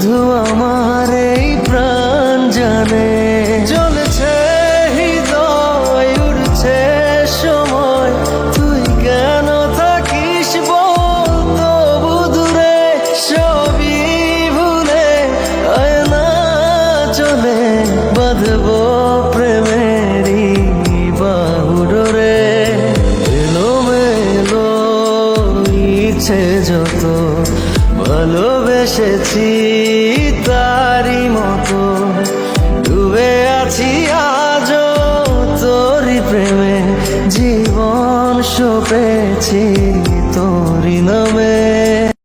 শুধু আমার এই প্রাণ জানে। জ্বলছে হৃদয়, উড়ছে সময়, তুই কেন থাকিস বল তবু দূরে। সবই ভুলে আয় না চলে, বাঁধবো প্রেমেরই বাহুডোরে। এলোমেলো ইচ্ছে যত ভালোবেসেছি তারি মতো, ডুবে আছি আজও তোরি প্রেমে, জীবন সপেছি তোরি নামে।